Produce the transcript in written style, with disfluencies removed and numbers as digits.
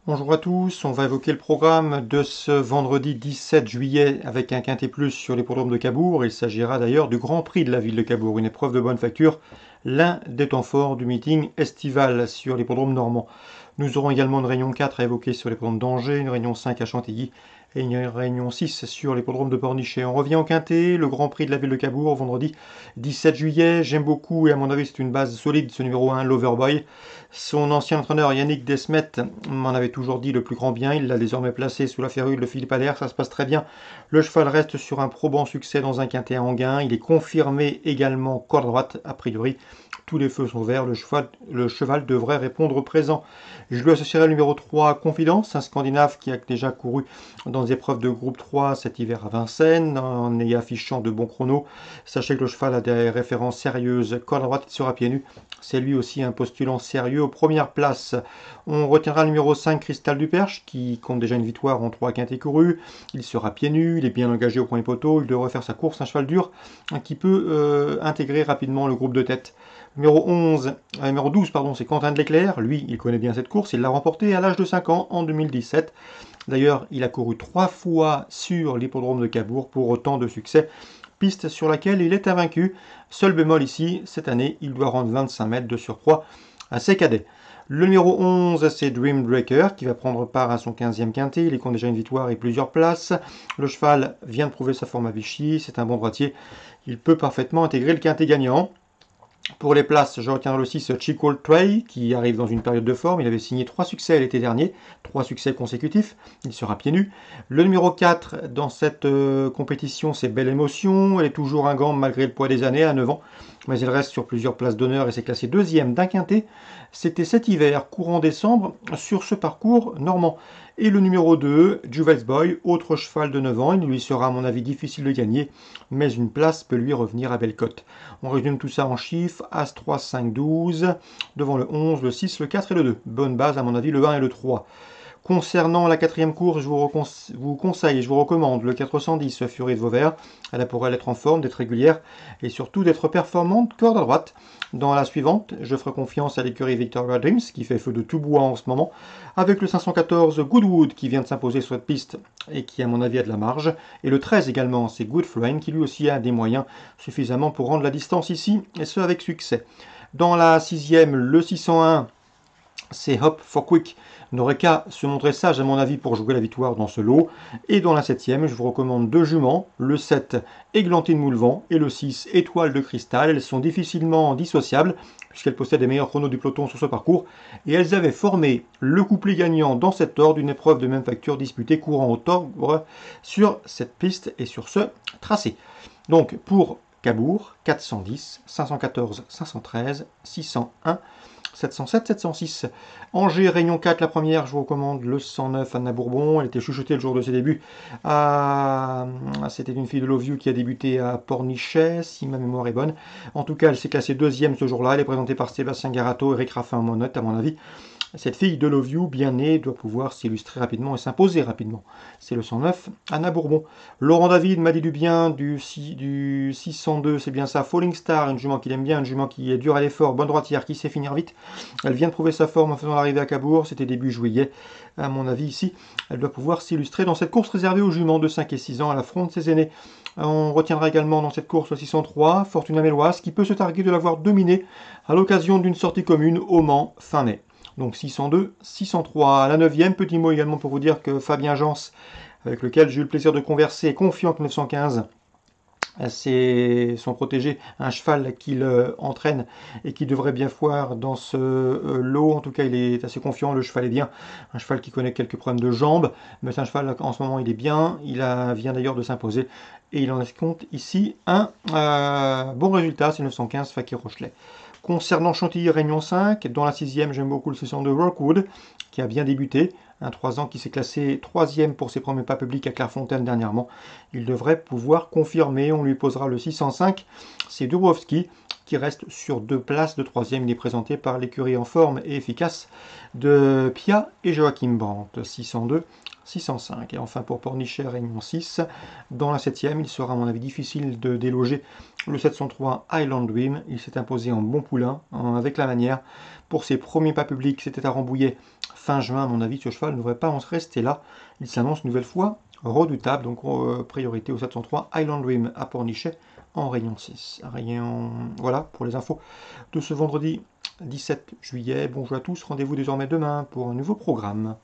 Bonjour à tous, on va évoquer le programme de ce vendredi 17 juillet avec un quintet plus sur l'hippodrome de Cabourg. Il s'agira d'ailleurs du Grand Prix de la ville de Cabourg, une épreuve de bonne facture, l'un des temps forts du meeting estival sur l'hippodrome normand. Nous aurons également une réunion 4 à évoquer sur l'hippodrome d'Angers, une réunion 5 à Chantilly et une réunion 6 sur l'hippodrome de Pornichet. On revient au quintet, le Grand Prix de la ville de Cabourg, vendredi 17 juillet. J'aime beaucoup et à mon avis c'est une base solide, ce numéro 1, l'Overboy. Son ancien entraîneur Yannick Desmet m'en avait toujours dit le plus grand bien. Il l'a désormais placé sous la férule de Philippe Allaire. Ça se passe très bien. Le cheval reste sur un probant succès dans un quintet à Enghien. Il est confirmé également corde droite. A priori, tous les feux sont verts. Le cheval devrait répondre présent. Je lui associerai le numéro 3, Confidence, un Scandinave qui a déjà couru dans des épreuves de groupe 3 cet hiver à Vincennes, en y affichant de bons chronos. Sachez que le cheval a des références sérieuses. Corde droite, il sera pieds nus. C'est lui aussi un postulant sérieux. Aux premières places, on retiendra le numéro 5, Cristal du Perche, qui compte déjà une victoire en 3 quintés courus. Il sera pieds nus, il est bien engagé au premier poteau, il devrait faire sa course, un cheval dur qui peut intégrer rapidement le groupe de tête. Numéro 12, c'est Quentin de l'Éclair. Lui, il connaît bien cette course. Il l'a remporté à l'âge de 5 ans en 2017. D'ailleurs, il a couru 3 fois sur l'hippodrome de Cabourg pour autant de succès. Piste sur laquelle il est invaincu. Seul bémol ici, cette année, il doit rendre 25 mètres de surcroît à ses cadets. Le numéro 11, c'est Dreambreaker, qui va prendre part à son 15e quintet. Il compte déjà une victoire et plusieurs places. Le cheval vient de prouver sa forme à Vichy. C'est un bon droitier. Il peut parfaitement intégrer le quintet gagnant. Pour les places, je retiendrai aussi ce Chico Trey qui arrive dans une période de forme. Il avait signé 3 succès l'été dernier, 3 succès consécutifs. Il sera pieds nus. Le numéro 4 dans cette compétition, c'est Belle Émotion. Elle est toujours un gant malgré le poids des années, à 9 ans. Mais elle reste sur plusieurs places d'honneur et s'est classée deuxième d'un quintet. C'était cet hiver, courant décembre, sur ce parcours normand. Et le numéro 2, Juvels Boy, autre cheval de 9 ans. Il lui sera à mon avis difficile de gagner, mais une place peut lui revenir à belle cote. On résume tout ça en chiffres, As 3, 5, 12, devant le 11, le 6, le 4 et le 2. Bonne base à mon avis, le 1 et le 3. Concernant la 4e course, je vous conseille, je vous recommande le 410 Fury de Vauvert. Elle pourrait être en forme, d'être régulière et surtout d'être performante, corde à droite. Dans la suivante, je ferai confiance à l'écurie Victoria Dreams qui fait feu de tout bois en ce moment, avec le 514 Goodwood qui vient de s'imposer sur cette piste et qui à mon avis a de la marge. Et le 13 également, c'est Good Flame qui lui aussi a des moyens suffisamment pour rendre la distance ici, et ce avec succès. Dans la 6e, le 601, c'est Hop for Quick, n'aurait qu'à se montrer sage à mon avis pour jouer la victoire dans ce lot. Et dans la 7e, je vous recommande 2 juments, le 7 Églantine Moulevent et le 6 Étoile de Cristal. Elles sont difficilement dissociables puisqu'elles possèdent les meilleurs chronos du peloton sur ce parcours et elles avaient formé le couplet gagnant dans cet ordre d'une épreuve de même facture disputée courant octobre sur cette piste et sur ce tracé. Donc pour Cabourg, 410, 514, 513, 601, 707, 706. Angers, Réunion 4, la première, je vous recommande le 109, Anna Bourbon. Elle était chuchotée le jour de ses débuts. C'était une fille de Love You qui a débuté à Pornichet, si ma mémoire est bonne. En tout cas, elle s'est classée 2e ce jour-là. Elle est présentée par Sébastien Garato, Eric Raffin, Monote, à mon avis. Cette fille de Love You, bien née, doit pouvoir s'illustrer rapidement et s'imposer rapidement. C'est le 109, Anna Bourbon. Laurent David m'a dit du bien du 602, c'est bien ça. Falling Star, une jument qu'il aime bien, une jument qui est dure à l'effort, bonne droitière, qui sait finir vite. Elle vient de prouver sa forme en faisant l'arrivée à Cabourg, c'était début juillet. À mon avis, ici, elle doit pouvoir s'illustrer dans cette course réservée aux juments de 5 et 6 ans à l'affront de ses aînés. On retiendra également dans cette course le 603, Fortuna Méloise, qui peut se targuer de l'avoir dominé à l'occasion d'une sortie commune au Mans fin mai. Donc 602, 603. La 9e, petit mot également pour vous dire que Fabien Jans, avec lequel j'ai eu le plaisir de converser, est confiant que 915. C'est son protégé, un cheval qu'il entraîne et qui devrait bien foire dans ce lot. En tout cas, il est assez confiant, le cheval est bien. Un cheval qui connaît quelques problèmes de jambes, mais c'est un cheval en ce moment, il est bien. Il vient d'ailleurs de s'imposer et il en compte ici un bon résultat, c'est 915 Fakir Rochelet. Concernant Chantilly, Réunion 5, dans la 6e, j'aime beaucoup le 602 Rockwood, qui a bien débuté. Un 3 ans qui s'est classé 3e pour ses premiers pas publics à Clairefontaine dernièrement. Il devrait pouvoir confirmer. On lui posera le 605. C'est Dubrovski qui reste sur 2 places de 3e. Il est présenté par l'écurie en forme et efficace de Pia et Joachim Brandt, 602, 605. Et enfin pour Pornichet, Réunion 6, dans la 7e, il sera à mon avis difficile de déloger le 703 Highland Dream. Il s'est imposé en bon poulain, avec la manière. Pour ses premiers pas publics, c'était à Rambouillet fin juin. À mon avis, ce cheval ne devrait pas en rester là. Il s'annonce une nouvelle fois redoutable, donc priorité au 703 Highland Dream à Pornichet en Réunion 6. Voilà pour les infos de ce vendredi 17 juillet. Bonjour à tous, rendez-vous désormais demain pour un nouveau programme.